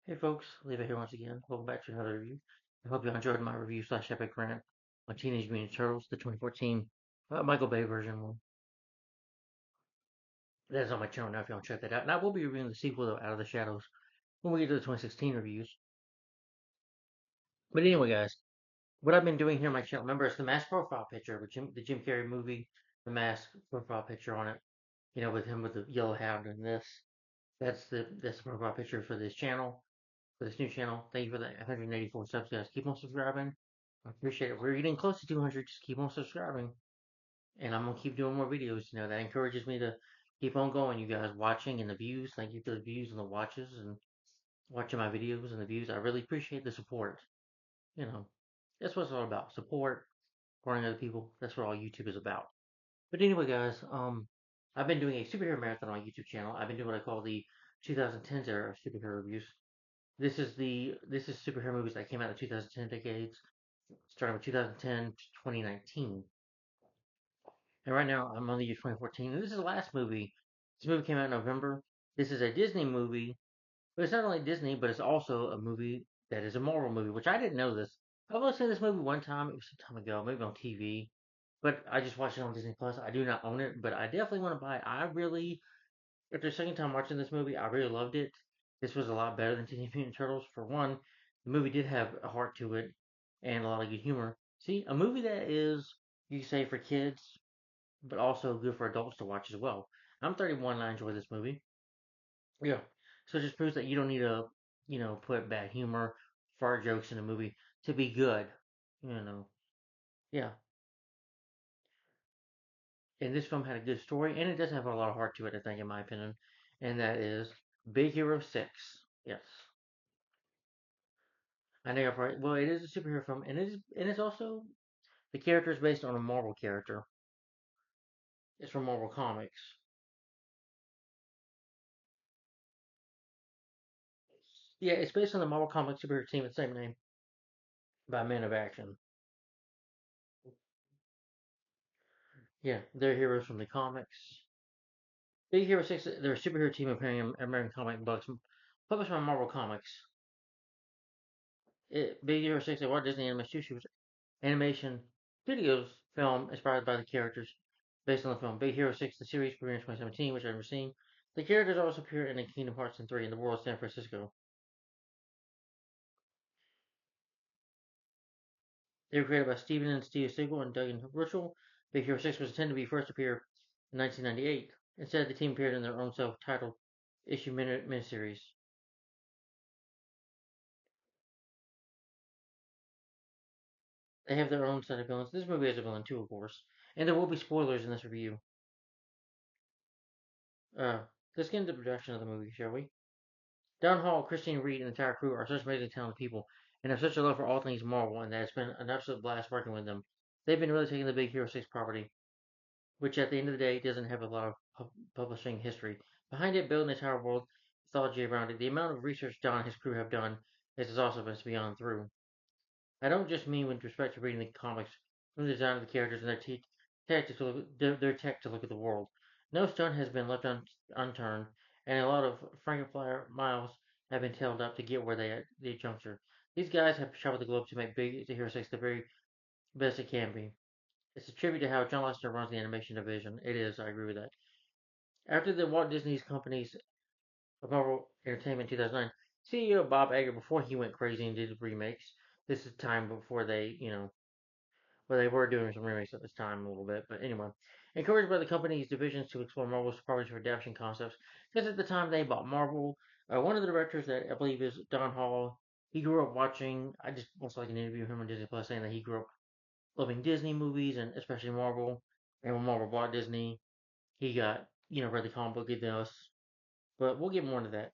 Hey folks, Leva here once again. Welcome back to another review. I hope you enjoyed my review slash epic rant on Teenage Mutant Ninja Turtles, the 2014 Michael Bay version. Well, that is on my channel now if you want to check that out. And I will be reviewing the sequel, though, Out of the Shadows, when we get to the 2016 reviews. But anyway, guys, what I've been doing here on my channel, remember, it's the mask profile picture with the Jim Carrey movie, the mask profile picture on it, with him with the yellow hat and this. That's the profile picture for this channel. For this new channel. Thank you for the 184 subs, guys. Keep on subscribing. I appreciate it. We're getting close to 200. Just keep on subscribing, and I'm gonna keep doing more videos. That encourages me to keep on going. You guys watching and the views. Thank you for the views and the watches and watching my videos and the views. I really appreciate the support. You know, that's what it's all about. Support, supporting other people. That's what all YouTube is about. But anyway, guys, I've been doing a superhero marathon on my YouTube channel. I've been doing what I call the 2010s era of superhero reviews. This is superhero movies that came out in the 2010 decades, starting with 2010 to 2019. And right now I'm on the year 2014. And this is the last movie. This movie came out in November. This is a Disney movie, but it's not only Disney, but it's also a movie that is a Marvel movie, which I didn't know this. I've only seen this movie one time. It was some time ago, maybe on TV. But I just watched it on Disney Plus. I do not own it, but I definitely want to buy it. After the second time watching this movie, I really loved it. This was a lot better than Teenage Mutant Turtles. For one, the movie did have a heart to it and a lot of good humor. See, a movie that is, you could say, for kids, but also good for adults to watch as well. I'm 31 and I enjoy this movie. Yeah. So it just proves that you don't need to, put bad humor, fart jokes in a movie to be good. You know. Yeah. And this film had a good story, and it does have a lot of heart to it, I think, in my opinion. And that is Big Hero 6. Yes. I know you're right. Well, it is a superhero film, and it's also the character is based on a Marvel character. It's from Marvel Comics. Yeah, it's based on the Marvel Comics superhero team with the same name by Men of Action. Yeah, they're heroes from the comics. Big Hero 6, they're a superhero team appearing in American comic books published by Marvel Comics. Big Hero 6, a Walt Disney Animation Studios film inspired by the characters based on the film. Big Hero 6, the series premiered in 2017, which I've never seen. The characters also appear in the Kingdom Hearts and 3 in the world of San Francisco. They were created by Steven and Steve Seagal and Doug Russell. Big Hero 6 was intended to be first appear in 1998. Instead, the team appeared in their own self-titled issue miniseries. They have their own set of villains. This movie has a villain too, of course. And there will be spoilers in this review. Uh, let's get into the production of the movie, shall we? Don Hall, Christine Reed, and the entire crew are such amazing talented people and have such a love for all things Marvel, and that it's been an absolute blast working with them. They've been really taking the Big Hero 6 property, which at the end of the day doesn't have a lot of publishing history. Behind it, building the entire world mythology around it, the amount of research Don and his crew have done is also been beyond through. I don't just mean with respect to reading the comics, from the design of the characters and their tech to look at the world. No stone has been left unturned, and a lot of Frankenflyer miles have been tailed up to get where they at the juncture. These guys have traveled the globe to make Big Hero 6 the very best it can be. It's a tribute to how John Lasseter runs the animation division. It is, I agree with that. After the Walt Disney's companies of Marvel Entertainment in 2009, CEO Bob Iger, before he went crazy and did remakes, this is time before they were doing some remakes at this time a little bit. But anyway, encouraged by the company's divisions to explore Marvel's properties for adaptation concepts, because at the time they bought Marvel, one of the directors that I believe is Don Hall, he grew up watching. I just watched like an interview of him on Disney Plus saying that he grew up loving Disney movies and especially Marvel. And when Marvel bought Disney, he got read the comic book ethos. But we'll get more into that.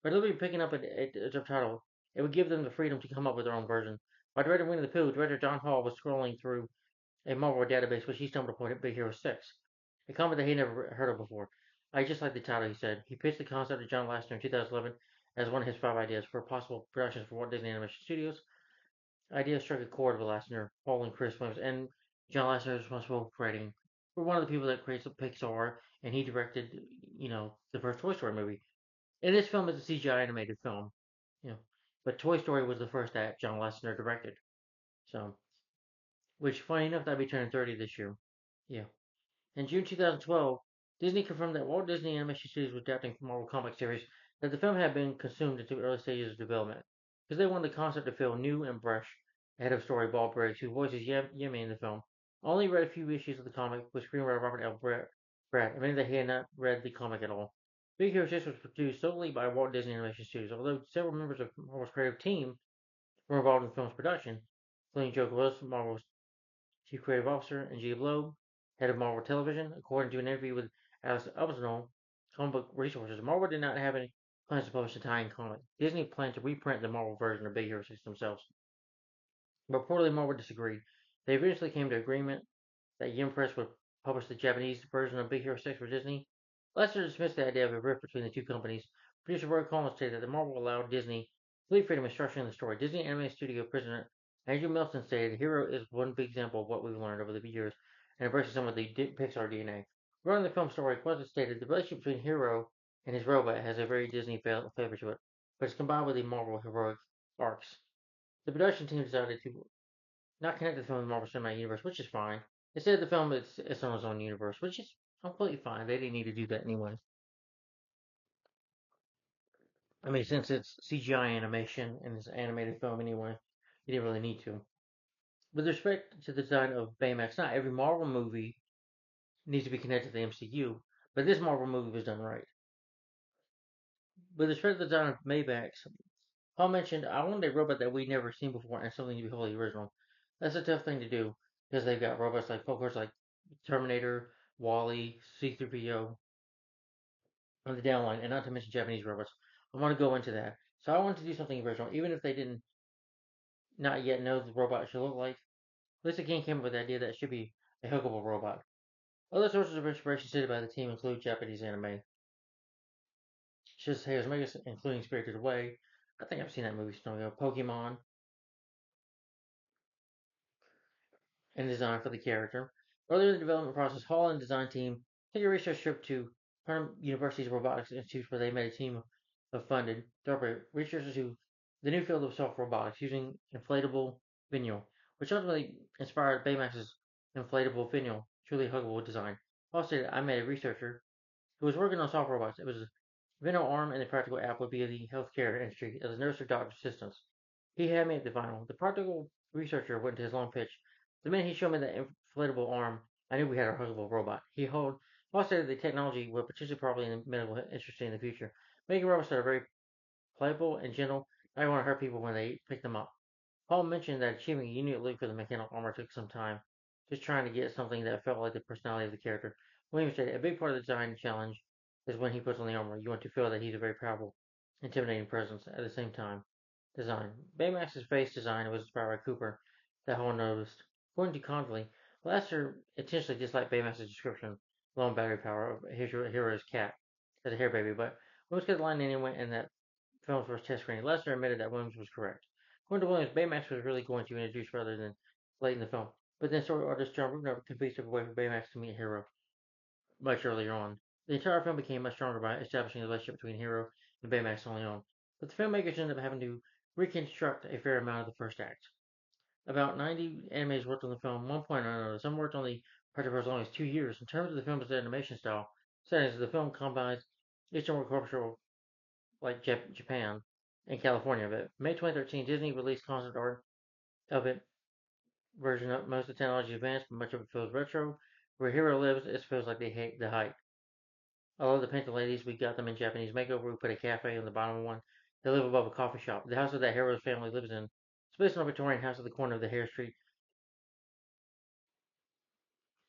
But they'll be picking up a subtitle. It would give them the freedom to come up with their own version. By director Winnie the Pooh, director Don Hall was scrolling through a Marvel database, which he stumbled upon at Big Hero 6. A comic that he never heard of before. I just like the title, he said. He pitched the concept to John Lasseter in 2011 as one of his 5 ideas for possible productions for Walt Disney Animation Studios. Idea struck a chord with Lasseter, Paul and Chris Williams, and John Lasseter is responsible for creating, for one of the people that creates Pixar, and he directed, the first Toy Story movie. And this film is a CGI animated film. you know. But Toy Story was the first that John Lasseter directed. So, which funny enough, that'll be turning 30 this year. Yeah. In June 2012, Disney confirmed that Walt Disney Animation Studios was adapting the Marvel comic series, that the film had been consumed into early stages of development, because they wanted the concept to feel new and fresh ahead of story Bob Briggs, who voices Yemi in the film. Only read a few issues of the comic with screenwriter Robert L. Pratt, admitting that he had not read the comic at all. Big Hero 6 was produced solely by Walt Disney Animation Studios, although several members of Marvel's creative team were involved in the film's production, including Joe Willis, Marvel's Chief Creative Officer, and G. Loeb, head of Marvel Television. According to an interview with Alex Upsnell, Comic Book Resources, Marvel did not have any plans to publish a tie-in comic. Disney planned to reprint the Marvel version of Big Hero 6 themselves. But reportedly Marvel disagreed. They eventually came to agreement that Yen Press would publish the Japanese version of Big Hero 6 for Disney. Lester dismissed the idea of a rift between the two companies. Producer Roy Collins stated that the Marvel allowed Disney complete freedom in structuring the story. Disney Animated Studio president Andrew Melton stated, Hero is one big example of what we've learned over the years and embraces some of the Pixar DNA. Regarding the film story, Quest stated the relationship between Hero and his robot has a very Disney flavor to it, but it's combined with the Marvel heroic arcs. The production team decided to not connect the film to the Marvel Cinematic Universe, which is fine. They said the film it's on its own universe, which is completely fine. They didn't need to do that anyway. I mean, since it's CGI animation and it's an animated film anyway, you didn't really need to. With respect to the design of Baymax, not every Marvel movie needs to be connected to the MCU, but this Marvel movie was done right. With respect to the design of Baymax, Paul mentioned, I wanted a robot that we'd never seen before and something to be wholly original. That's a tough thing to do because they've got robots like, of course, like Terminator, Wally, C3PO on the downline, and not to mention Japanese robots. I want to go into that. So I wanted to do something original, even if they didn't not yet know the robot should look like. Lisa King came up with the idea that it should be a huggable robot. Other sources of inspiration cited by the team include Japanese anime. Shizuhei's Megas, including Spirited Away. I think I've seen that movie long ago. Pokemon, and design for the character. Earlier in the development process, Hall and design team took a research trip to Perm University's Robotics Institute where they met a team of funded researchers who the new field of soft robotics using inflatable vinyl, which ultimately inspired Baymax's inflatable vinyl, truly huggable design. Hall stated, I met a researcher who was working on soft robots. It was a vinyl arm and the practical app would be the healthcare industry as a nurse or doctor's assistance. He had me at the vinyl. The practical researcher went into his long pitch. The minute he showed me that inflatable arm, I knew we had a huggable robot. He also said the technology would potentially probably in the medical industry in the future, making robots that are very playful and gentle. I don't want to hurt people when they pick them up. Paul mentioned that achieving a unique look for the mechanical armor took some time, just trying to get something that felt like the personality of the character. Williams said a big part of the design challenge is when he puts on the armor. You want to feel that he's a very powerful, intimidating presence at the same time. Design. Baymax's face design was inspired by Cooper, that Hall noticed. According to Conley, Lasseter intentionally disliked Baymax's description, low battery power of his hero's cat as a hair baby, but Williams got the line anyway in that film's first test screening. Lasseter admitted that Williams was correct. According to Williams, Baymax was really going to introduce rather than late in the film. But then story artist John Rudner convinced a way for Baymax to meet Hero much earlier on. The entire film became much stronger by establishing a relationship between Hero and Baymax early on. But the filmmakers ended up having to reconstruct a fair amount of the first act. About 90 animators worked on the film, 1.0 another. Some worked on the project for as long as 2 years. In terms of the film's animation style, settings, the film combines Eastern world cultural like Japan and California of it. May 2013, Disney released concept art of it version of most of the technology advanced, but much of it feels retro. Where Hero lives, it feels like they hate the height. I love the painted ladies. We got them in Japanese makeover. We put a cafe on the bottom of one. They live above a coffee shop. The house that Hero's family lives in is based on a Victorian house at the corner of the Hare Street.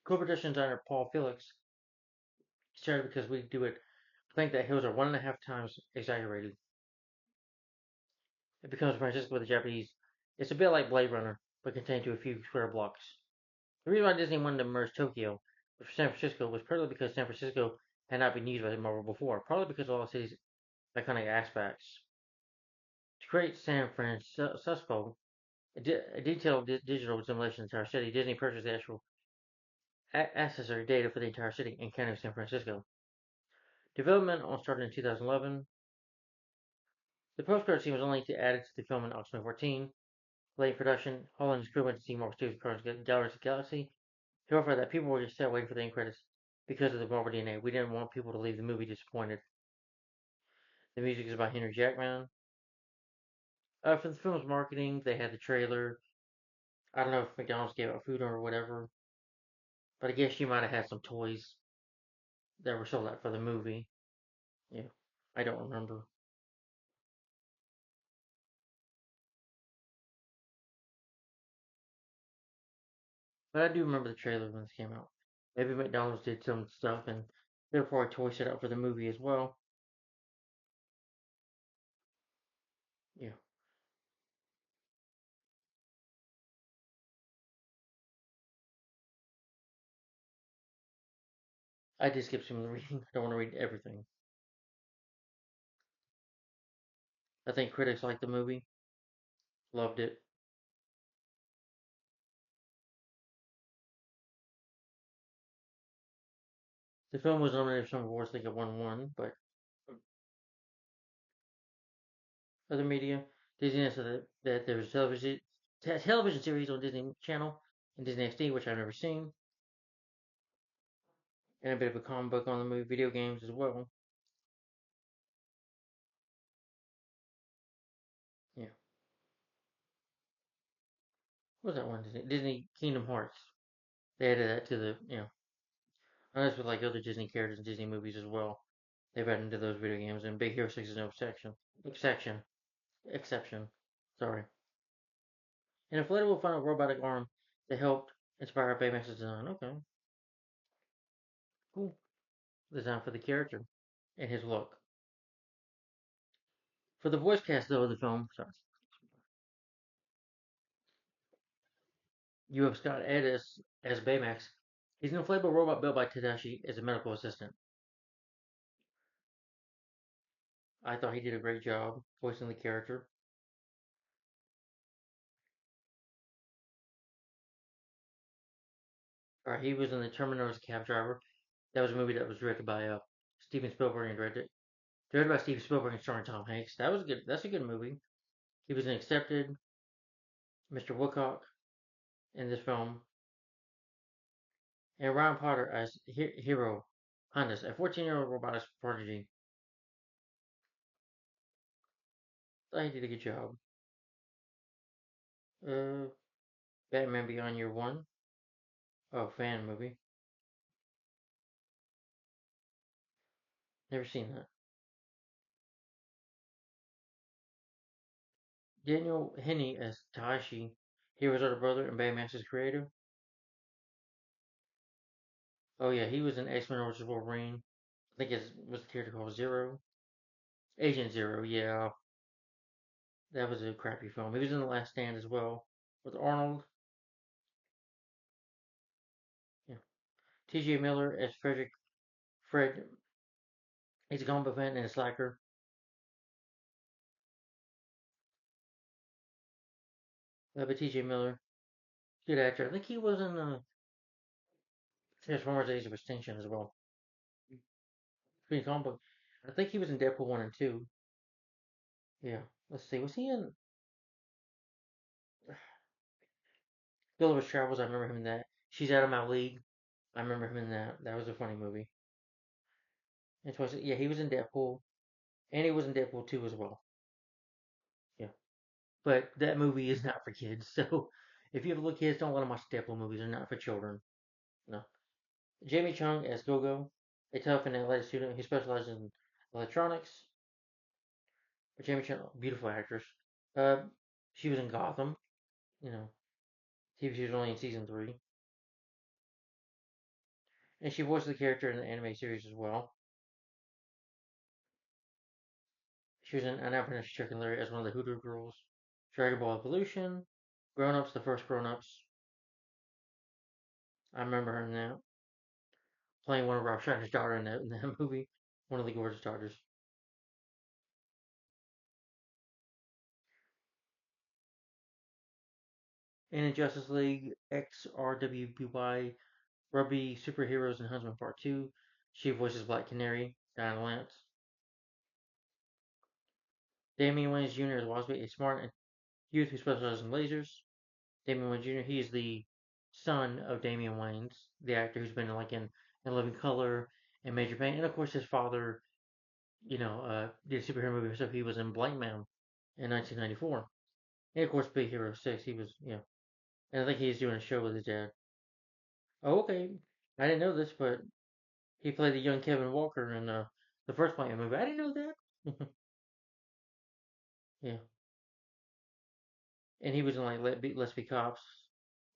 Co-production designer Paul Felix started because we do it. Think that hills are 1.5 times exaggerated. It becomes Francisco with the Japanese. It's a bit like Blade Runner, but contained to a few square blocks. The reason why Disney wanted to merge Tokyo with San Francisco was partly because San Francisco had not been used by Marvel before, partly because of all the city's iconic aspects. To create San Francisco, a detailed digital simulation of the entire city, Disney purchased the actual accessory data for the entire city and county of San Francisco. Development started in 2011. The post-credit scene was only to added to the film in August 2014. Late production, Holland's crew went to see Marvel Studios' Guardians of the Galaxy. He offered that people were just sat waiting for the end credits because of the Marvel DNA. We didn't want people to leave the movie disappointed. The music is by Henry Jackman. For the film's marketing, they had the trailer. I don't know if McDonald's gave out food or whatever, but I guess you might have had some toys that were sold out for the movie. Yeah, I don't remember. But I do remember the trailer when this came out. Maybe McDonald's did some stuff and therefore a toy set up for the movie as well. Yeah, I did skip some of the reading. I don't want to read everything. I think critics liked the movie, loved it. The film was nominated for some awards. I think it won one, but other media, Disney said that there was a television series on Disney Channel and Disney XD, which I've never seen, and a bit of a comic book on the movie, video games as well. Yeah, what was that one? Disney Kingdom Hearts. They added that to the and that's with like other Disney characters and Disney movies as well. They've added into those video games, and Big Hero 6 is no exception. Exception. Sorry. An inflatable final robotic arm that helped inspire Baymax's design. Okay, cool. Design for the character and his look. For the voice cast, though, of the film, sorry, you have Scott Edis as Baymax. He's an inflatable robot built by Tadashi as a medical assistant. I thought he did a great job voicing the character. He was in the Terminator as a cab driver. That was a movie that was directed by Steven Spielberg and directed by Steven Spielberg and starring Tom Hanks. That was good. That's a good movie. He was in Accepted, Mr. Woodcock in this film, and Ryan Potter as Hero Hondas, a 14-year-old robotics prodigy. I thought he did a good job. Uh, Batman Beyond Year One. Oh, fan movie. Never seen that. Daniel Henney as Taishi, Hero's older brother and Baymax's creator. Oh yeah, he was in X-Men vs. Wolverine. I think it was the character called Zero. Agent Zero, yeah. That was a crappy film. He was in The Last Stand as well with Arnold. Yeah. T.J. Miller as Fred. He's a comic book fan and a slacker. But T.J. Miller, good actor. I think he was in Transformers: Age of Extinction as well. Pretty comic book. I think he was in Deadpool 1 and 2. Yeah. Let's see. Was he in Gulliver's Travels? I remember him in that. She's Out of My League. I remember him in that. That was a funny movie. And twice, yeah, he was in Deadpool, and he was in Deadpool 2 as well. Yeah. But that movie is not for kids. So if you have little kids, don't let them watch Deadpool movies. They're not for children. No. Jamie Chung as Gogo, a tough and athletic student who specializes in electronics. But Jamie Chung, beautiful actress. Uh, she was in Gotham. You know, TV she was only in season 3, and she voiced the character in the anime series as well. She was in An Apprenticeship Chicken Larry as one of the Hoodoo girls. Dragon Ball Evolution, Grown Ups, the first Grown Ups. I remember her in that, playing one of Rob Schneider's daughter in that movie, one of the gorgeous daughters. And in Justice League XRWBY, Rugby Superheroes and Huntsman Part 2, she voices Black Canary, Diana Lance. Damian Wayans Jr. as Wasby, a smart youth who specializes in lasers. Damian Wayans Jr. He's the son of Damian Wayans, the actor who's been in Living Color and Major Pain, and of course his father, did a superhero movie himself. He was in Blank Man in 1994, and of course Big Hero 6. He was, and I think he's doing a show with his dad. Oh, okay. I didn't know this, but he played the young Kevin Walker in the first Blank Man movie. I didn't know that. Yeah, and he was in like Let's Be Cops.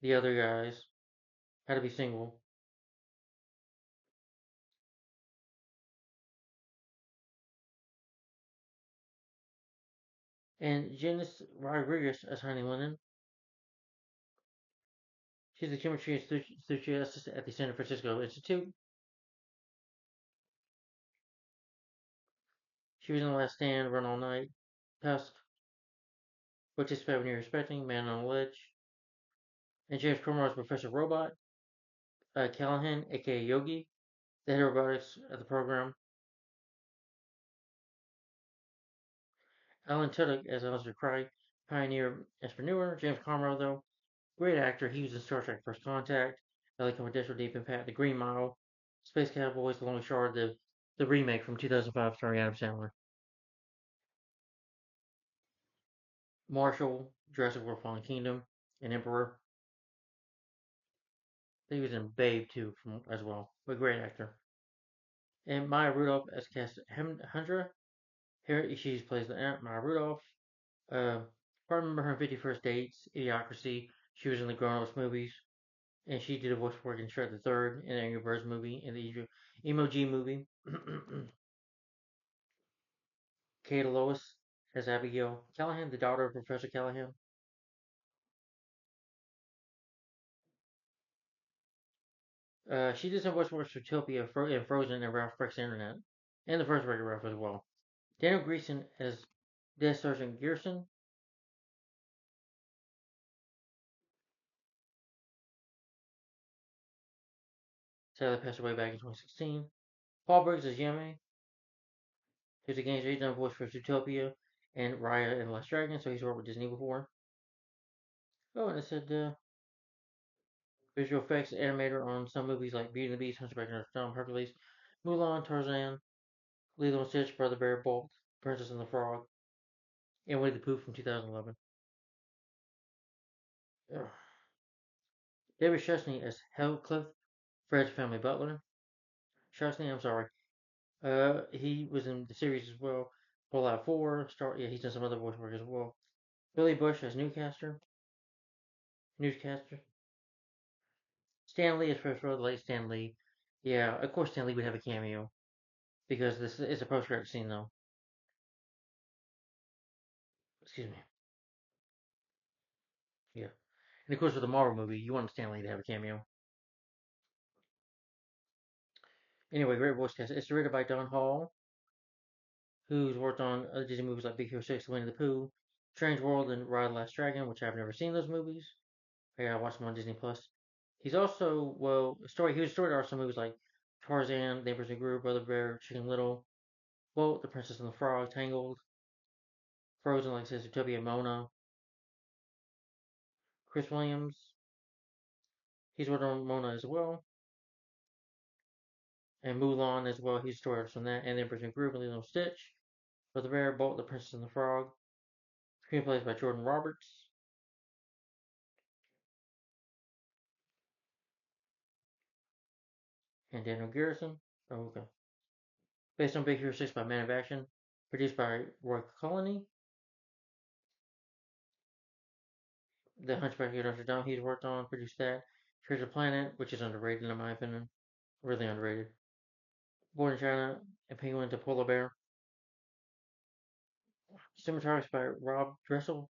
The other guys How to Be Single, and Janice Rodriguez as Honey Lennon. She's a chemistry enthusiast at the San Francisco Institute. She was in The Last Stand, Run All Night, Tusk, Which is When You're Expecting, Man on a Ledge, and James Cromwell's Professor Robot, Callahan, aka Yogi, the head of robotics at the program, Alan Tudyk as Alistair Cry, pioneer entrepreneur, James Cromwell, though, great actor. He was in Star Trek First Contact, LA Confidential, Deep Impact, The Green Mile, Space Cowboys, The Long Shard, the remake from 2005 starring Adam Sandler. Marshall, Jurassic World Fallen Kingdom, and Emperor. He was in Babe too, as well. A great actor. And Maya Rudolph as Cassandra. Here she plays the aunt, Maya Rudolph. Uh, I remember her in 50 First Dates, Idiocracy. She was in the Grown Ups movies. And she did a voice work in Shrek the Third, in the Angry Birds movie, in the Emoji movie. Kate Lois as Abigail Callahan, the daughter of Professor Callahan. She did some voice work for Utopia and Frozen and Ralph Breaks the Internet. And the first Wreck-It Ralph as well. Daniel Gleeson as Death Sergeant Gearson. Sadly passed away back in 2016. Paul Briggs as Yame. He's a gangster. He's done voice for Zootopia and Raya and the Last Dragon, so he's worked with Disney before. Oh, and it said visual effects animator on some movies like Beauty and the Beast, Hunchback of Notre Dame, Hercules, Mulan, Tarzan, Lilo and Stitch, Brother Bear, Bolt, Princess and the Frog, and Winnie the Pooh from 2011. Ugh. David Chesney as Heathcliff, Fred's family butler. Chesney, I'm sorry. He was in the series as well. Fallout 4, yeah, he's done some other voice work as well. Billy Bush as newscaster. Stan Lee is first row, the late Stan Lee. Yeah, of course Stan Lee would have a cameo because this is a post-credit scene, though. Excuse me. Yeah, and of course with the Marvel movie, you want Stan Lee to have a cameo. Anyway, great voice cast. It's directed by Don Hall, who's worked on other Disney movies like Big Hero 6, Winnie the Pooh, Strange World, and Ride the Last Dragon, which I've never seen those movies. I gotta watch them on Disney Plus. He's also he was story artist on movies like Tarzan, Neighbors and Gru, Brother Bear, Chicken Little, Bolt, The Princess and the Frog, Tangled, Frozen, like I said, Zootopia, Mona. Chris Williams, he's worked on Mona as well, and Mulan as well. He's story artist on that, and then Bridget Group and Lilo Stitch, Brother Bear, Bolt, The Princess and the Frog. Screenplays by Jordan Roberts and Daniel Garrison. Oh, okay. Based on Big Hero 6 by Man of Action. Produced by Roy Colony. The Hunchback of Notre Dame he's worked on, produced that. Treasure Planet, which is underrated in my opinion. Really underrated. Born in China, a penguin to polar bear. Cinematography by Rob Dressel.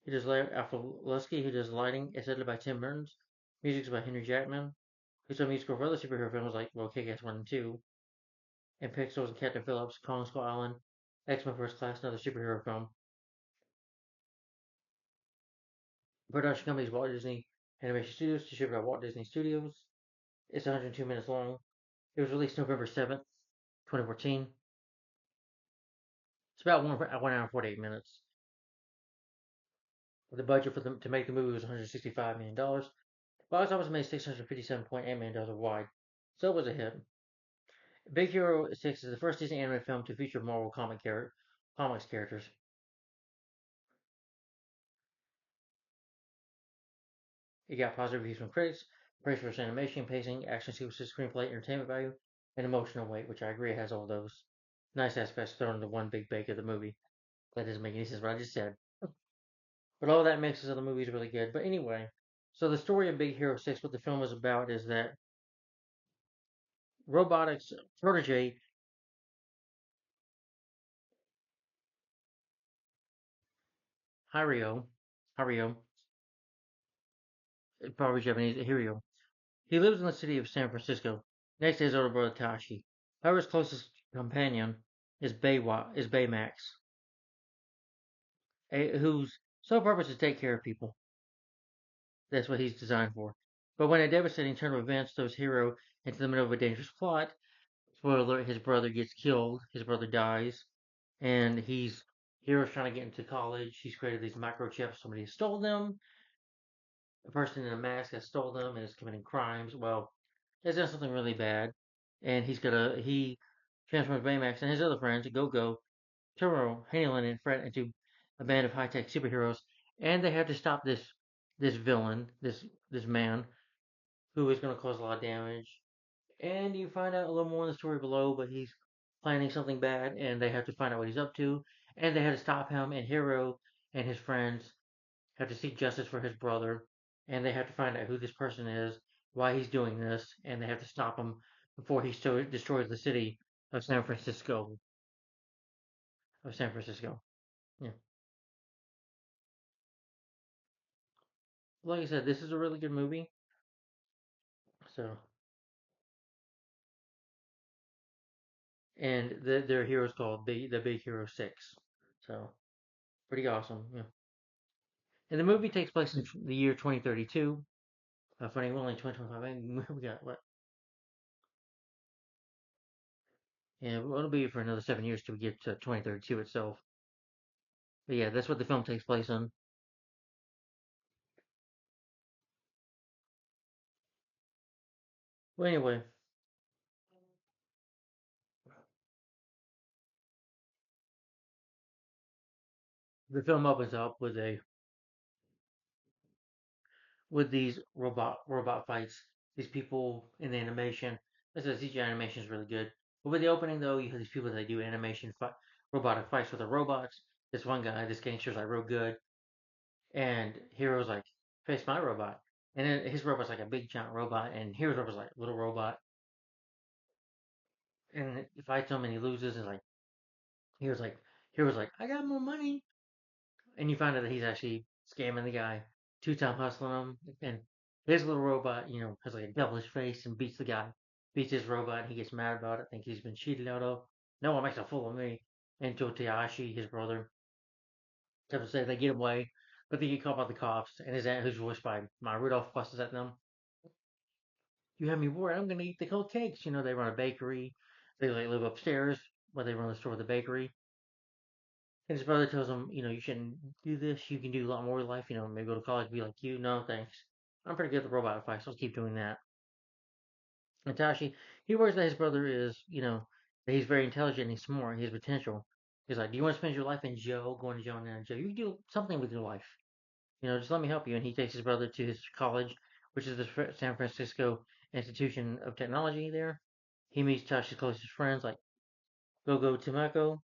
He does Alpha Lusky, who does lighting. It's edited by Tim Mertens. Music is by Henry Jackman. Who's done music for other superhero films like Kick-Ass 1 and 2, and Pixels and Captain Phillips, Kong Skull Island, X-Men First Class, another superhero film. Production company is Walt Disney Animation Studios, distributed by Walt Disney Studios. It's 102 minutes long. It was released November 7th, 2014. It's about 1 hour and 48 minutes. The budget for them to make the movie was $165 million. Box office made $657.8 million worldwide, so it was a hit. Big Hero 6 is the first Disney animated film to feature Marvel comics characters. It got positive reviews from critics, praise for its animation, pacing, action sequences, screenplay, entertainment value, and emotional weight, which I agree has all those nice aspects thrown into one big bake of the movie. That doesn't make any sense what I just said. But all that makes the movie really good. But anyway, so the story of Big Hero 6, what the film is about is that robotics protege Haruo, Haruo, probably Japanese, Haruo. He lives in the city of San Francisco, next to his older brother Tashi. However, his closest companion is Baymax, whose sole purpose is to take care of people. That's what he's designed for. But when a devastating turn of events throws Hero into the middle of a dangerous plot, spoiler alert, his brother gets killed, his brother dies, and Hero's trying to get into college. He's created these microchips. Somebody stole them. A person in a mask has stole them and is committing crimes. Well, has done something really bad, and he transforms Baymax and his other friends, Go-Go, Turo, Haneyland, and Fred, into a band of high-tech superheroes, and they have to stop this villain, this man, who is going to cause a lot of damage. And you find out a little more in the story below, but he's planning something bad, and they have to find out what he's up to, and they have to stop him. And Hero and his friends have to seek justice for his brother, and they have to find out who this person is, why he's doing this, and they have to stop him before he destroys the city of San Francisco. Of San Francisco, yeah. Like I said, this is a really good movie. So, and their hero is called the Big Hero 6. So, pretty awesome. Yeah. And the movie takes place in the year 2032. Funny, well, only 2025. We got what? Yeah, well, it'll be for another 7 years till we get to 2032 itself. But yeah, that's what the film takes place in. Well, anyway, the film opens up with these robot fights. These people in the animation. This is CGI animation is really good. But with the opening though, you have these people that do robotic fights with the robots. This one guy, this gangster's like real good, and Hero's like, face my robot. And then his robot's like a big giant robot, and Hero's robot's like a little robot. And he fights him, and he loses. And like Hero's like, I got more money. And you find out that he's actually scamming the guy, two-time hustling him. And his little robot, has like a devilish face and beats the guy, beats his robot. And he gets mad about it, think he's been cheated out of. No one makes a fool of me. And Totayashi, his brother, to say they get away, but they get caught by the cops. And his aunt, who's voiced by Maya Rudolph, fusses at them. You have me worried. I'm gonna eat the cold cakes. They run a bakery. They like live upstairs, but they run the store with the bakery. And his brother tells him, you shouldn't do this. You can do a lot more with life. Maybe go to college, be like you. No, thanks. I'm pretty good at the robot fight, so I'll keep doing that. And Tashi, he worries that his brother is, that he's very intelligent and he's smart, he has potential. He's like, do you want to spend your life in jail, going to jail and in jail? You can do something with your life. Just let me help you. And he takes his brother to his college, which is the San Francisco Institution of Technology there. He meets Tashi's closest friends, like Gogo Tomoko.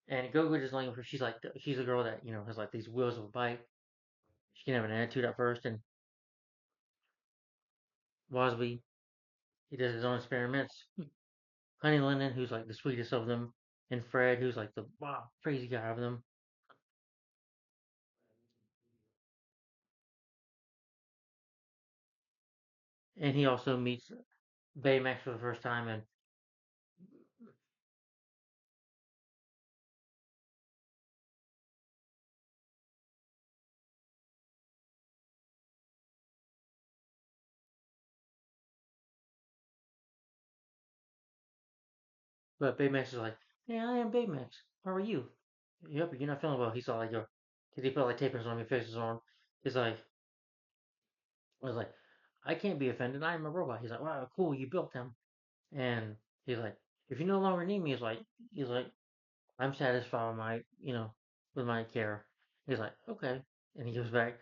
And Gogo just like her. She's a girl that, has like these wheels of a bike. She can have an attitude at first. And Wasby, he does his own experiments. Honey Lennon, who's like the sweetest of them. And Fred, who's like the wow, crazy guy of them. And he also meets Baymax for the first time. And But Baymax is like, yeah, I am Baymax. How are you? Yep, you're not feeling well. He's all like, yo, because he put like tape on his arm, he fixes his arm. He's like, I was like, I can't be offended. I am a robot. He's like, wow, cool, you built him. And he's like, if you no longer need me, he's like, I'm satisfied with my, with my care. He's like, okay. And he goes back.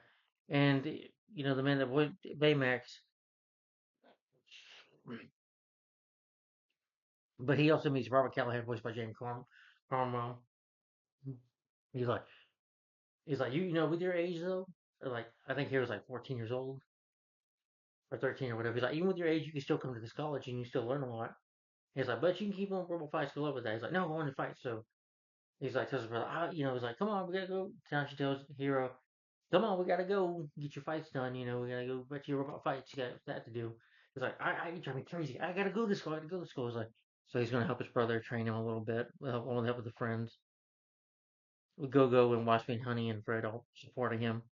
And, the man that was Baymax, but he also meets Robert Callahan, voiced by James Cromwell. He's like, with your age though, like, I think he was like 14 years old or 13 or whatever. He's like, even with your age, you can still come to this college and you still learn a lot. He's like, but you can keep on verbal fights, go up with that. He's like, no, I want to fight. So he's like, tells his brother, he's like, come on, we gotta go. Tanashi tells Hero, come on, we gotta go get your fights done. We gotta go bet your robot fights. You got that to do. He's like, you drive me crazy. I gotta go to school. I gotta go to school. He's like, so he's gonna help his brother train him a little bit. With help with the friends. With Go and Watch and Honey and Fred all supporting him.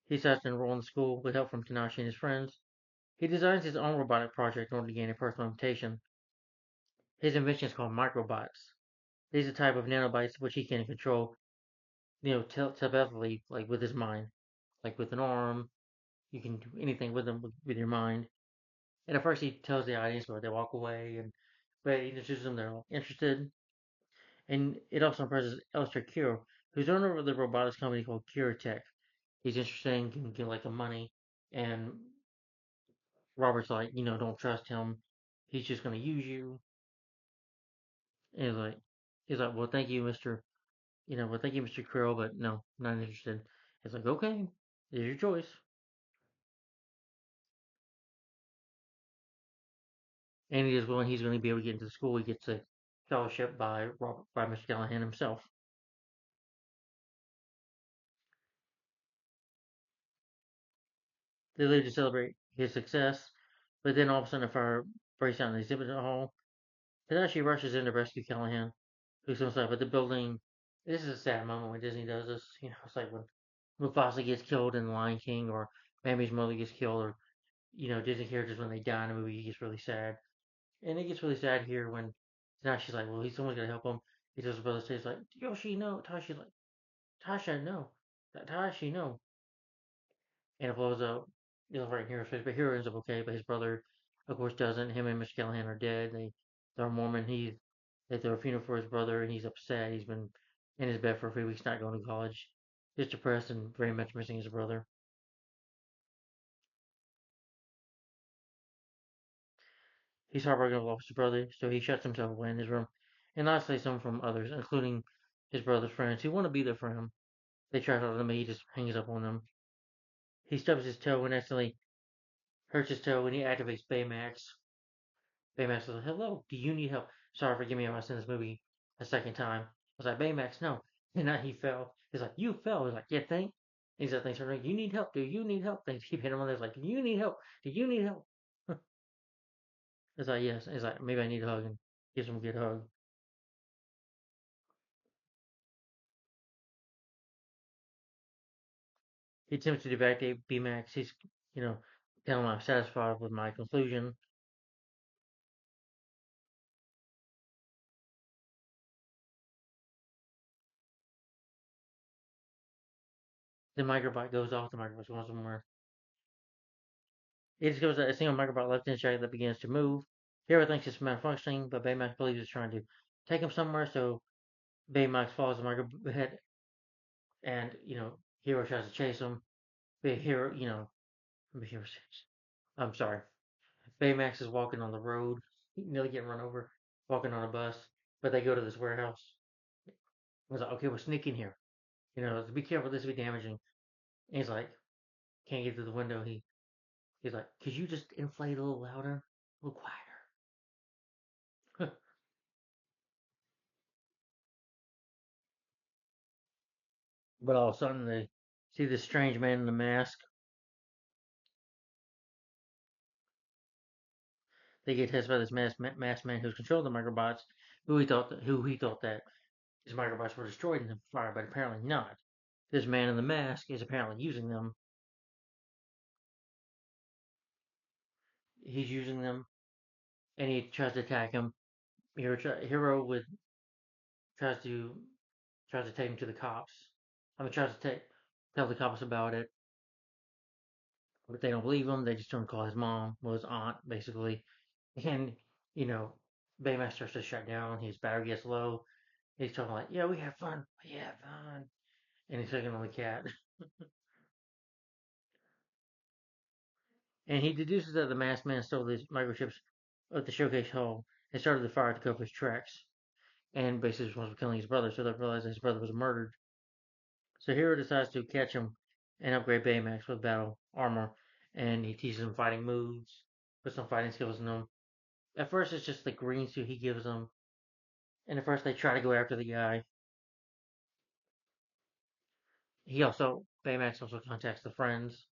He starts to enroll in the school with help from Tanashi and his friends. He designs his own robotic project in order to gain a personal reputation. His invention is called microbots. These are a type of nanobites which he can control, telepathically, like with his mind. Like with an arm, you can do anything with them with your mind. And at first he tells the audience, but they walk away, but he introduces them, they're interested. And it also impresses Elster Kiro, who's owner of the robotics company called Tech. He's interested in getting like the money, and Robert's like, don't trust him. He's just gonna use you. And he's like, well, thank you, Mr. Krill, but no, not interested. He's like, okay, it's your choice. And he is willing. He's going to be able to get into the school. He gets a fellowship by Mr. Callahan himself. They leave to celebrate his success, but then all of a sudden a fire breaks out in the exhibit hall. Tadashi rushes in to rescue Callahan, who's inside. But the building. This is a sad moment when Disney does this. It's like when Mufasa gets killed in Lion King, or Bambi's mother gets killed, or Disney characters when they die in a movie, he gets really sad. And it gets really sad here when now she's like, well, someone's gonna help him. He tells his brother, he's like, Yoshi, no. Tasha's like, Tasha, no. Tadashi, no. And it blows up. Right in Hero's face, but Hero ends up okay. But his brother, of course, doesn't. Him and Mr. Callahan are dead. They're Mormon. They throw a funeral for his brother, and he's upset. He's been in his bed for a few weeks, not going to college. He's depressed and very much missing his brother. He's heartbroken over lost his brother, so he shuts himself away in his room and isolates him from others, including his brother's friends who want to be there for him. They try to help him, but he just hangs up on them. He stubs his toe and accidentally hurts his toe when he activates Baymax. Baymax says, hello, do you need help? Sorry, forgive me if I seen this movie a second time. I was like, Baymax, no. And then he fell. He's like, you fell. He's like, yeah, think. He's like, thanks for you need help. Do you need help? They keep hitting him on this, like, do you need help? Do you need help? He's like, yes. He's like, maybe I need a hug. And gives him a good hug. He attempts to evacuate Baymax. He's, you know, telling him I'm satisfied with my conclusion. The microbot goes off. The microbot's going somewhere. It discovers that a single microbot left inside that begins to move. Hero thinks it's malfunctioning, but Baymax believes it's trying to take him somewhere, so Baymax follows the microbot and, Hero tries to chase him. But Hero, Hero, I'm sorry. Baymax is walking on the road, nearly getting run over, walking on a bus, but they go to this warehouse. I was like, okay, we're sneaking here. Be careful, this will be damaging. And he's like, can't get through the window. He's like, could you just inflate a little louder, a little quieter? But all of a sudden they see this strange man in a mask. They get tested by this masked man who's controlled the microbots, who he thought that his microbots were destroyed in the fire, but apparently not. This man in the mask is apparently using them. He's using them and he tries to attack him. Hero would tries to tries to take him to the cops. I mean, tries to tell the cops about it, but they don't believe him. They just don't call his mom, well, his aunt, basically. And you know, Baymax starts to shut down. His battery gets low. He's talking like, "Yeah, we have fun. We have fun," and he's taking on the cat. And he deduces that the masked man stole these microchips at the showcase hall and started the fire to cover his tracks, and basically was responsible for killing his brother. So they realized that his brother was murdered. So Hero decides to catch him and upgrade Baymax with battle armor, and he teaches him fighting moves, puts some fighting skills in him. At first, it's just the green suit he gives them, and at first they try to go after the guy. Baymax also contacts the friends.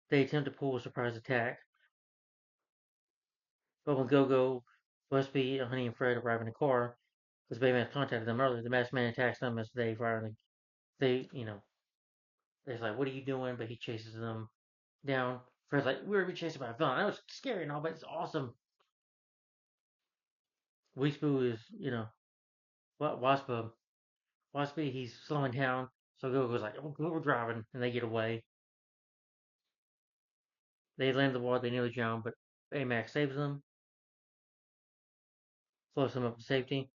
They attempt to pull a surprise attack, but when Go-Go, Busby, Honey, and Fred arrive in the car, because Baymax contacted them earlier, the masked man attacks them as they fire. They, they're like, "What are you doing?" But he chases them down. Fred's like, "We were being chased by a villain. That was scary and all, but it's awesome." Weespoo is, what Waspy, he's slowing down. So Go-Go's like, "Oh, we're driving," and they get away. They land the wall. They nearly drown, but Baymax saves them, floats them up to safety.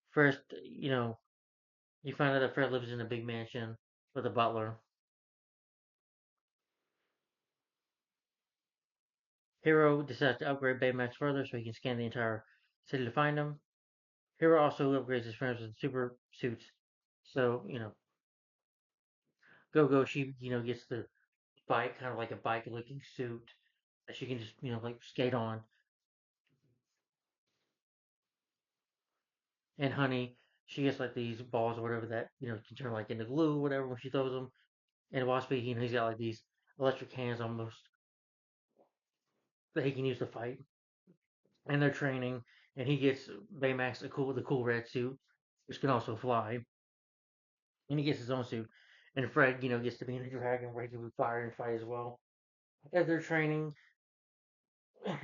First, you find out that Fred lives in a big mansion with a butler. Hero decides to upgrade Baymax further so he can scan the entire city to find him. Hero also upgrades his friends with super suits. So, Go-Go, she, gets the bike, kind of like a bike looking suit that she can just, like skate on. And Honey, she gets like these balls or whatever that, can turn like into glue or whatever when she throws them. And Waspy, he's got like these electric hands almost that he can use to fight. And they're training, and he gets Baymax the cool red suit, which can also fly. And he gets his own suit. And Fred, gets to be in a dragon where he can fire and fight as well. As they're training,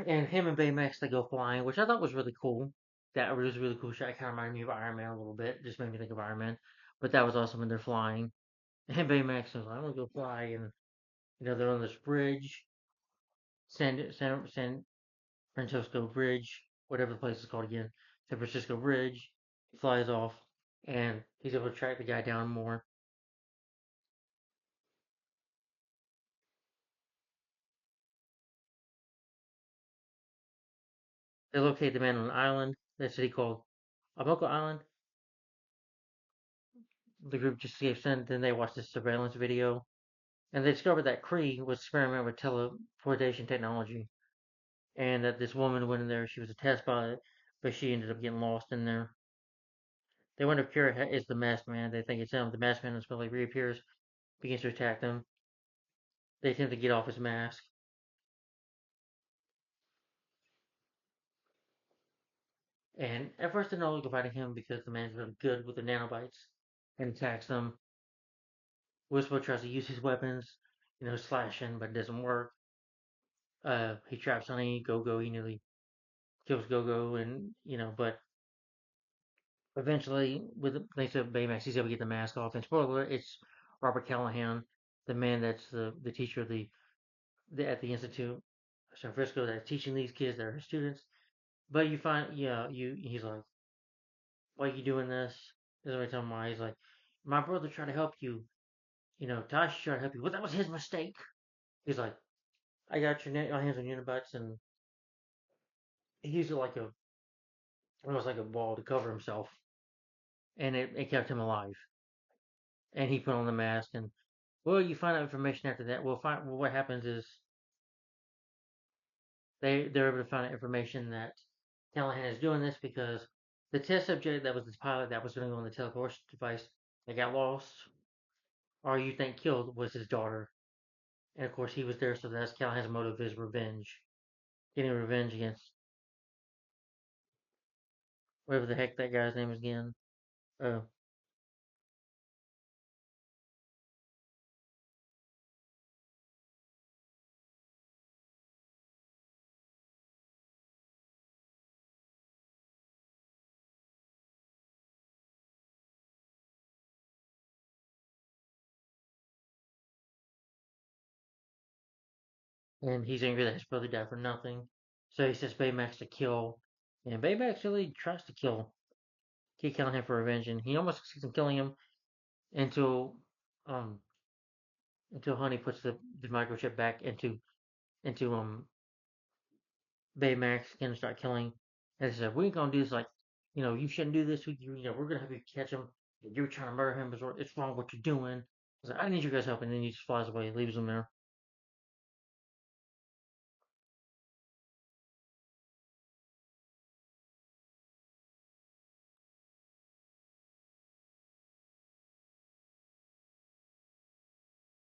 and him and Baymax they go flying, which I thought was really cool. That was a really cool shot. It kind of reminded me of Iron Man a little bit. Just made me think of Iron Man. But that was awesome when they're flying. And Baymax was like, "I'm gonna go fly," and they're on this bridge, San Francisco Bridge, whatever the place is called again, San Francisco Bridge. He flies off, and he's able to track the guy down more. They locate the man on an island, that city called Aboko Island. The group just escapes, and then they watch this surveillance video, and they discover that Kree was experimenting with teleportation technology, and that this woman went in there. She was a test pilot, but she ended up getting lost in there. They wonder if Kira is the masked man. They think it's him. The masked man suddenly reappears, begins to attack them. They attempt to get off his mask, and at first they're not looking fighting him because the man's really good with the nanobites and attacks them. Whisper tries to use his weapons, slashing, but it doesn't work. He traps Honey, Go-Go. He nearly kills Go-Go, and but eventually, with thanks to Baymax, he's able to get the mask off. And spoiler alert, it's Robert Callahan, the man that's the teacher of the at the Institute, San Francisco, that's teaching these kids that are his students. But you find, yeah, he's like, "Why are you doing this?" Doesn't really tell him why. He's like, "My brother tried to help you. Tashi tried to help you, but that was his mistake." He's like, "I got your hands on Unibuts," and he used it like almost like a ball to cover himself, and it kept him alive. And he put on the mask, and well, you find out information after that. Well, what happens is they're able to find out information that Callahan is doing this because the test subject that was the pilot that was going to go on the teleportation device that got lost, or you think killed, was his daughter. And of course, he was there, so that's Callahan's motive is revenge. Getting revenge against whatever the heck that guy's name is again. Uh, and he's angry that his brother died for nothing. So he sets Baymax to kill, and Baymax really tries to keep killing him for revenge, and he almost succeeds in killing him until um until Honey puts the microchip back into Baymax can start killing. And they said, we ain't gonna do this. Like, you shouldn't do this. We're gonna have you catch him. You're trying to murder him. It's wrong what you're doing. I was like, I need you guys' help. And then he just flies away, leaves them there.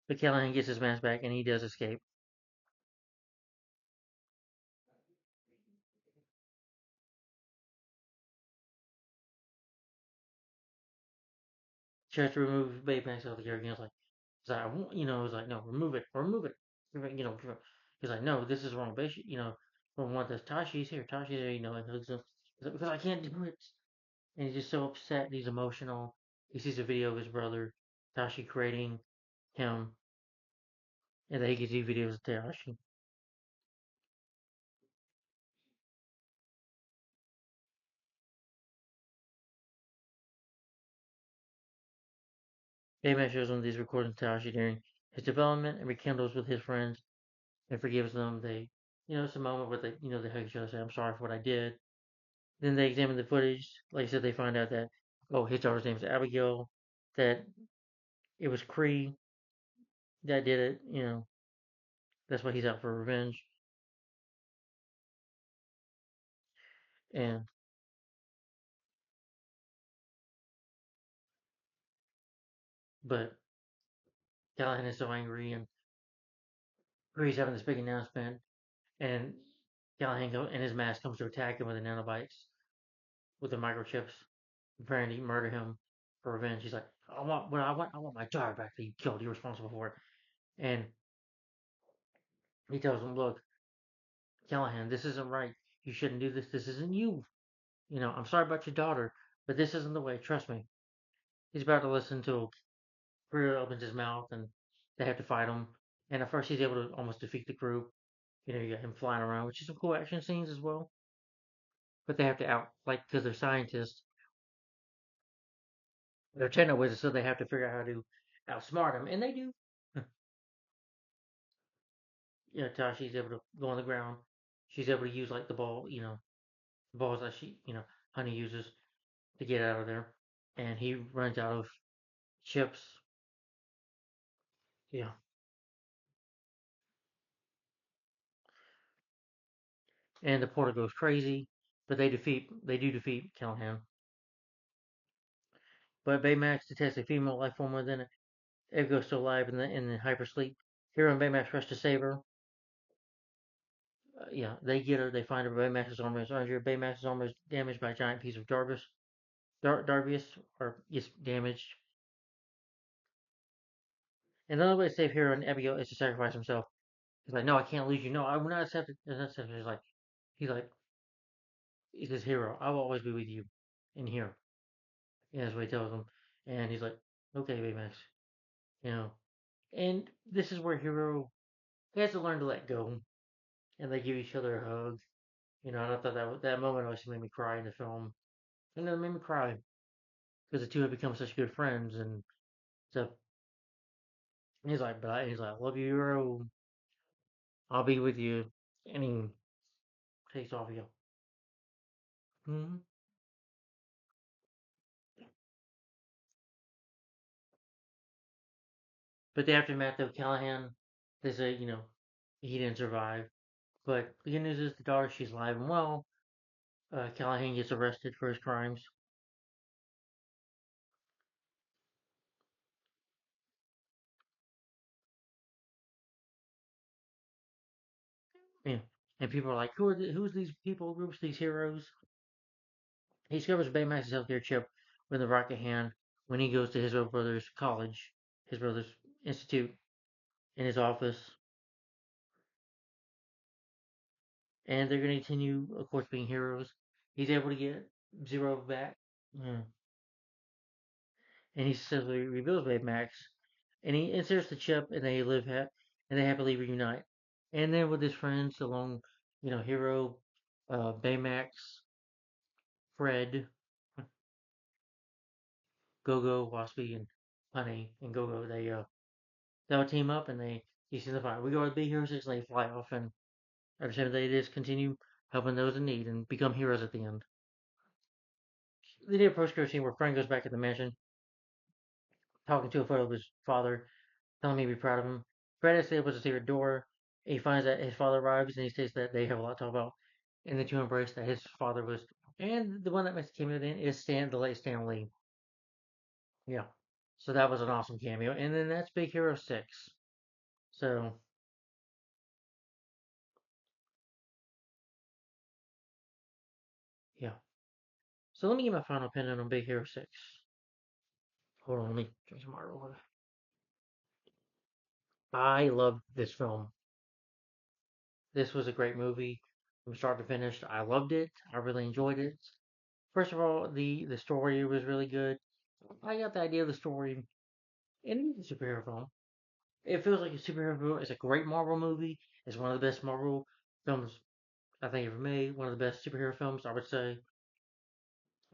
But Callahan gets his mask back and he does escape. Tries to remove Baymax out of the character. He's like, I won't, it's like, no, remove it. He's like, no, this is wrong. We want this. Tashi's here, and he's like, because I can't do it. And he's just so upset. He's emotional. He sees a video of his brother, Tashi, creating him, and then he can see videos of Tashi. Baymax shows him these recordings of Tashi during his development and rekindles with his friends and forgives them. It's a moment where they hug each other and say, I'm sorry for what I did. Then they examine the footage. Like I said, they find out that, oh, his daughter's name is Abigail, that it was Kree that did it. That's why he's out for revenge. And, but Callahan is so angry, and Kree's having this big announcement, and and his mask comes to attack him with the nanobites, with the microchips, preparing to murder him for revenge. He's like, I want what I want. I want my daughter back that you killed. You're responsible for it. And he tells him, look, Callahan, this isn't right. You shouldn't do this. This isn't you. I'm sorry about your daughter, but this isn't the way. Trust me. He's about to listen to Greer opens his mouth, and they have to fight him. And at first, he's able to almost defeat the group. You got him flying around, which is some cool action scenes as well. But they have to because they're scientists, they're techno wizards, so they have to figure out how to outsmart him, and they do. Tashi's able to go on the ground. She's able to use like the ball, the balls that Honey uses to get out of there. And he runs out of chips. Yeah. And the portal goes crazy, but they do defeat Callahan. But Baymax detects a female life form within it. It goes still alive in the hypersleep. Hero and Baymax rush to save her. Yeah, they get her. They find her. Baymax's armor is injured. Baymax's armor is damaged by a giant piece of Darvius, or is damaged. And the only way to save Hero and Abigail is to sacrifice himself. He's like, no, I can't lose you. No, I will not accept it. He's his Hero. I will always be with you in here. Yeah, that's what he tells him. And he's like, okay, Baymax. You know. And this is where Hero he has to learn to let go. And they give each other a hug. And I thought that moment always made me cry in the film. And it made me cry because the two have become such good friends. And so he's like, love you, Hero. I'll be with you. And he takes off. You. Mm-hmm. But the aftermath of Callahan, they say, he didn't survive. But the good news is the daughter, she's alive and well. Callahan gets arrested for his crimes. Yeah. And people are like, who's these people groups, these heroes? He discovers Baymax's healthcare chip with the Rocket Hand when he goes to his little brother's college, his brother's institute, in his office, and they're going to continue, of course, being heroes. He's able to get Zero back, yeah. And he successfully rebuilds Baymax, and he inserts the chip, and and they happily reunite. And then with his friends along, Hero, Baymax, Fred, Go-Go, Waspy, and Honey, and Go-Go, they'll team up, and you see the fight. We go to Big Hero 6, and they fly off, and at the same time, they just continue helping those in need and become heroes at the end. They did a post-credit scene where Frank goes back to the mansion, talking to a photo of his father, telling me to be proud of him. Fred is able to see her door. He finds that his father arrives, and he states that they have a lot to talk about. And the two embrace that his father was. And the one that makes the cameo then is the late Stan Lee. Yeah. So that was an awesome cameo. And then that's Big Hero 6. So, yeah. So let me get my final opinion on Big Hero 6. Hold on, let me drink some water. I loved this film. This was a great movie from start to finish. I loved it. I really enjoyed it. First of all, the story was really good. I got the idea of the story, and it is a superhero film. It feels like a superhero film. It's a great Marvel movie. It's one of the best Marvel films I think ever made. One of the best superhero films, I would say.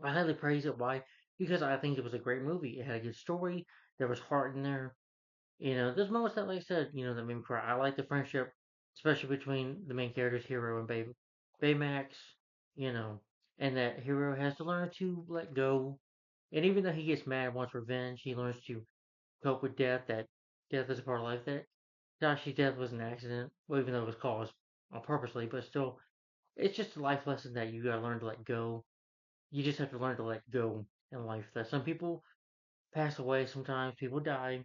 I highly praise it. Why? Because I think it was a great movie. It had a good story. There was heart in there. There's moments that, like I said, that made me cry. I like the friendship, especially between the main characters, Hero and Baymax. You know, and that Hero has to learn to let go. And even though he gets mad, wants revenge, he learns to cope with death. That death is a part of life. That Tashi's death was an accident, well, even though it was caused on purposely, but still, it's just a life lesson that you gotta learn to let go. You just have to learn to let go in life. That some people pass away, sometimes people die,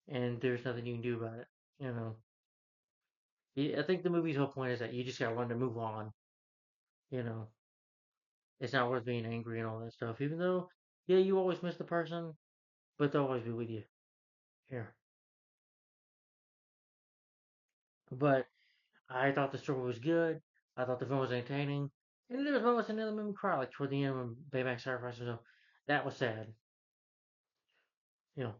and there's nothing you can do about it. You know, I think the movie's whole point is that you just gotta learn to move on. You know, it's not worth being angry and all that stuff. Even though, yeah, you always miss the person, but they'll always be with you. Here, but I thought the story was good. I thought the film was entertaining, and there was moments in there that made me cry, like toward the end when Baymax sacrificed himself. That was sad. You know,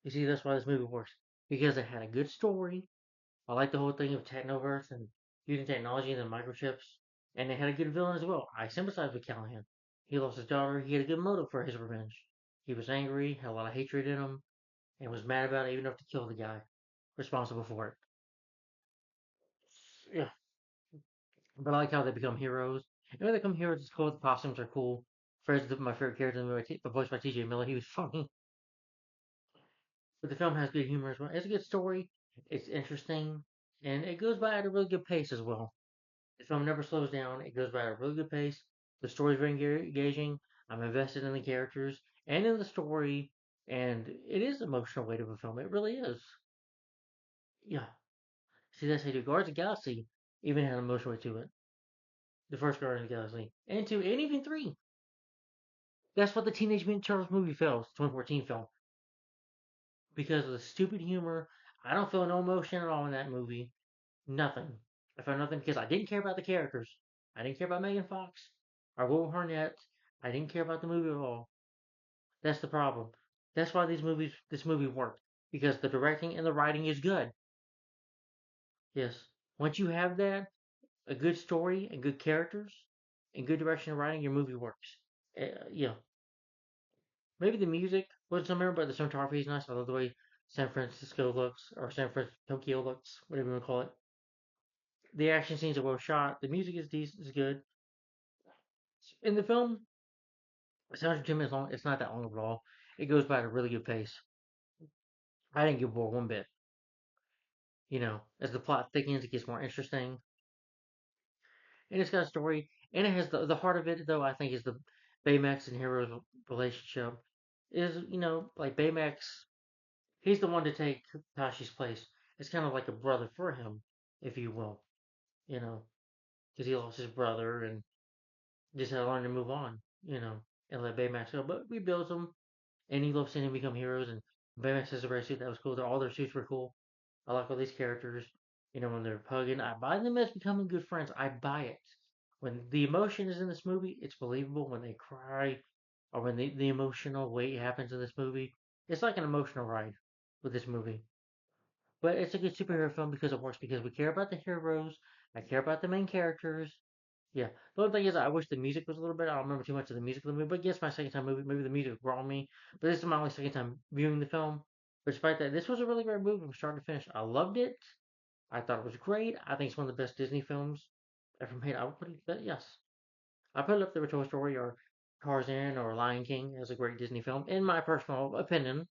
you see, that's why this movie works because it had a good story. I like the whole thing of Technoverse and using technology and the microchips, and they had a good villain as well. I sympathize with Callahan. He lost his daughter. He had a good motive for his revenge. He was angry, had a lot of hatred in him, and was mad about it, even enough to kill the guy responsible for it. Yeah, but I like how they become heroes. And when they become heroes, it's cool. The costumes are cool. Fred's my favorite character in the movie, voiced by T.J. Miller. He was funny, but the film has good humor as well. It's a good story. It's interesting, and it goes by at a really good pace as well. The film never slows down. It goes by at a really good pace. The story's very engaging. I'm invested in the characters and in the story, and it is an emotional weight of a film. It really is. Yeah. See, that's how you do. Guardians of the Galaxy even had an emotional weight to it. The first Guardians of the Galaxy. And two, and even three. That's what the Teenage Mutant Turtles movie fails, 2014 film. Because of the stupid humor. I don't feel no emotion at all in that movie. Nothing. I felt nothing because I didn't care about the characters. I didn't care about Megan Fox or Will Arnett. I didn't care about the movie at all. That's the problem. That's why this movie worked because the directing and the writing is good. Yes. Once you have that, a good story and good characters and good direction of writing, your movie works. Yeah. Maybe the music wasn't so memorable, but the cinematography is nice. I love the way San Francisco looks or San Francisco Tokyo looks, whatever you want to call it. The action scenes are well shot. The music is decent, is good. In the film, it's 102 minutes long. It's not that long at all. It goes by at a really good pace. I didn't get bored one bit. As the plot thickens, it gets more interesting, and it's got a story, and it has the heart of it. Though I think is the Baymax and Hero's relationship is like Baymax. He's the one to take Tashi's place. It's kind of like a brother for him, if you will. You know, because he lost his brother, and just had to learn to move on, and let Baymax go. But we built them, and you love seeing them become heroes. And Baymax has a red suit that was cool. All their suits were cool. I like all these characters. When they're hugging, I buy them as becoming good friends. I buy it. When the emotion is in this movie, it's believable. When they cry, or when the emotional weight happens in this movie, it's like an emotional ride with this movie. But it's a good superhero film because it works because we care about the heroes. I care about the main characters. Yeah. The only thing is, I wish the music was a little better. I don't remember too much of the music of the movie, but yes, my second time movie, maybe the music grew on me. But this is my only second time viewing the film. But despite that, this was a really great movie from start to finish. I loved it. I thought it was great. I think it's one of the best Disney films ever made. I would put it, yes. I put it up there with Toy Story or Tarzan or Lion King as a great Disney film, in my personal opinion.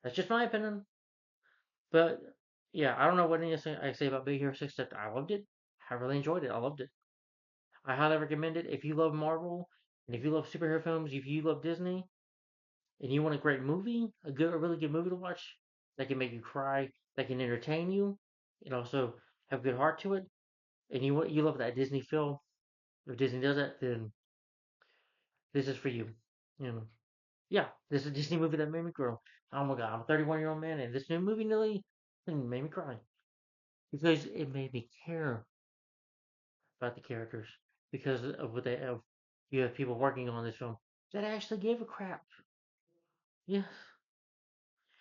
That's just my opinion. But yeah, I don't know what I say about Big Hero 6, except I loved it. I really enjoyed it. I loved it. I highly recommend it. If you love Marvel and if you love superhero films, if you love Disney and you want a great movie, a really good movie to watch that can make you cry, that can entertain you, and also have a good heart to it, and you love that Disney film, if Disney does that, then this is for you. You know, yeah, this is a Disney movie that made me grow. Oh my god, I'm a 31-year-old man, and this new movie nearly made me cry because it made me care about the characters because of what they have. You have people working on this film that actually gave a crap. Yes,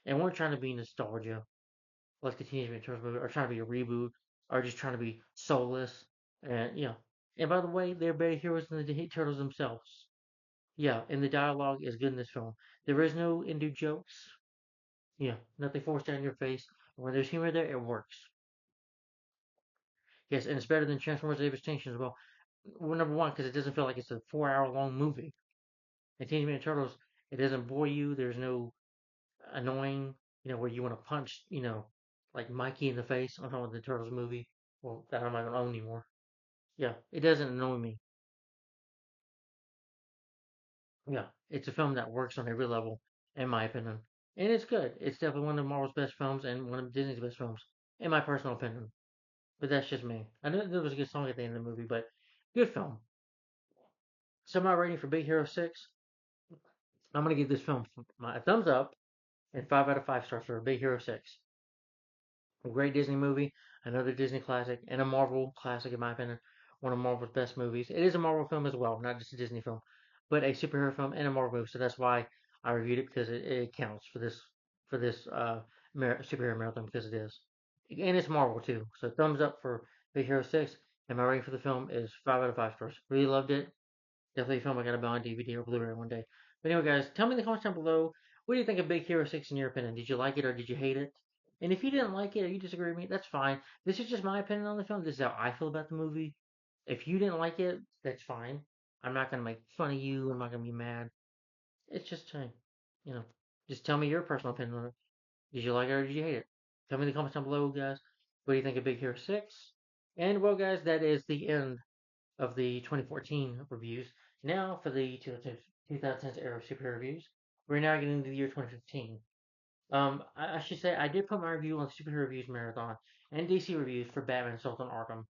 and we're trying to be nostalgia, like the Teenage Mutant Turtles movie, or trying to be a reboot, or just trying to be soulless. And and by the way, they're better heroes than the Turtles themselves. Yeah, and the dialogue is good in this film. There is no into jokes. Yeah, nothing forced down your face. When there's humor there, it works. Yes, and it's better than Transformers: Age of Extinction as well. Well, number one, because it doesn't feel like it's a 4 hour long movie. In Teenage Mutant Turtles, it doesn't bore you. There's no annoying, where you want to punch, like Mikey in the face. I'm talking about the Turtles movie. Well, that I'm not gonna own anymore. Yeah, it doesn't annoy me. Yeah, it's a film that works on every level, in my opinion, and it's good. It's definitely one of Marvel's best films and one of Disney's best films, in my personal opinion. But that's just me. I know there was a good song at the end of the movie, but good film. So my rating for Big Hero 6, I'm gonna give this film my thumbs up and 5 out of 5 stars for Big Hero 6. A great Disney movie, another Disney classic, and a Marvel classic in my opinion. One of Marvel's best movies. It is a Marvel film as well, not just a Disney film, but a superhero film and a Marvel movie. So that's why I reviewed it because it counts for this superhero marathon because it is, and it's Marvel too. So thumbs up for Big Hero 6, and my rating for the film is 5 out of 5 stars. Really loved it. Definitely a film I gotta buy on DVD or Blu-ray one day. But anyway, guys, tell me in the comments down below, what do you think of Big Hero 6 in your opinion? Did you like it or did you hate it? And if you didn't like it or you disagree with me, that's fine. This is just my opinion on the film. This is how I feel about the movie. If you didn't like it, that's fine. I'm not gonna make fun of you. I'm not gonna be mad. It's just time. You know, just tell me your personal opinion on it. Did you like it or did you hate it? Tell me in the comments down below, guys. What do you think of Big Hero 6? And well, guys, that is the end of the 2014 reviews. Now for the 2010s era of superhero reviews. We're now getting into the year 2015. I should say I did put my review on Superhero Reviews Marathon and DC reviews for Batman Assault on Arkham,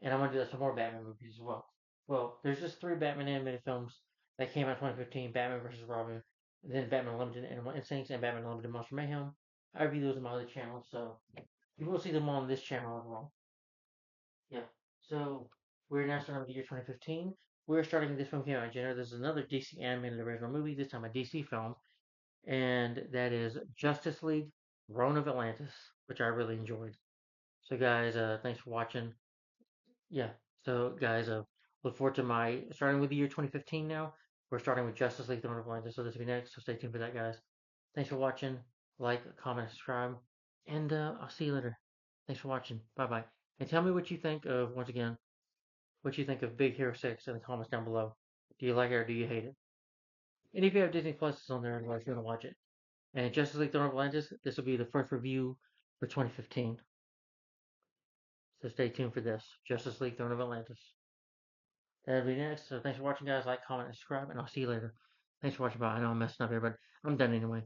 and I'm gonna do that some more Batman movies as well. Well, there's just three Batman animated films that came out in 2015: Batman vs. Robin, and then Batman Unlimited Animal Instincts, and Batman Unlimited Monster Mayhem. I review those on my other channel, so you will see them on this channel as well. Yeah. So we're now starting with the year 2015. We're starting this film came out in January. This is another DC animated original movie, this time a DC film, and that is Justice League: Throne of Atlantis, which I really enjoyed. So guys, thanks for watching. Yeah. So guys, look forward to my starting with the year 2015 now. We're starting with Justice League: Throne of Atlantis, so this will be next. So stay tuned for that, guys. Thanks for watching. Like, comment, subscribe, and I'll see you later. Thanks for watching. Bye bye. And tell me what you think of once again what you think of Big Hero 6 in the comments down below. Do you like it or do you hate it? And if you have Disney Plus, it's on there and if you want to watch it. And Justice League Dawn of Atlantis, this will be the first review for 2015. So stay tuned for this. Justice League Dawn of Atlantis. That'll be next. So thanks for watching, guys. Like, comment, and subscribe, and I'll see you later. Thanks for watching. Bye. I know I'm messing up here, but I'm done anyway.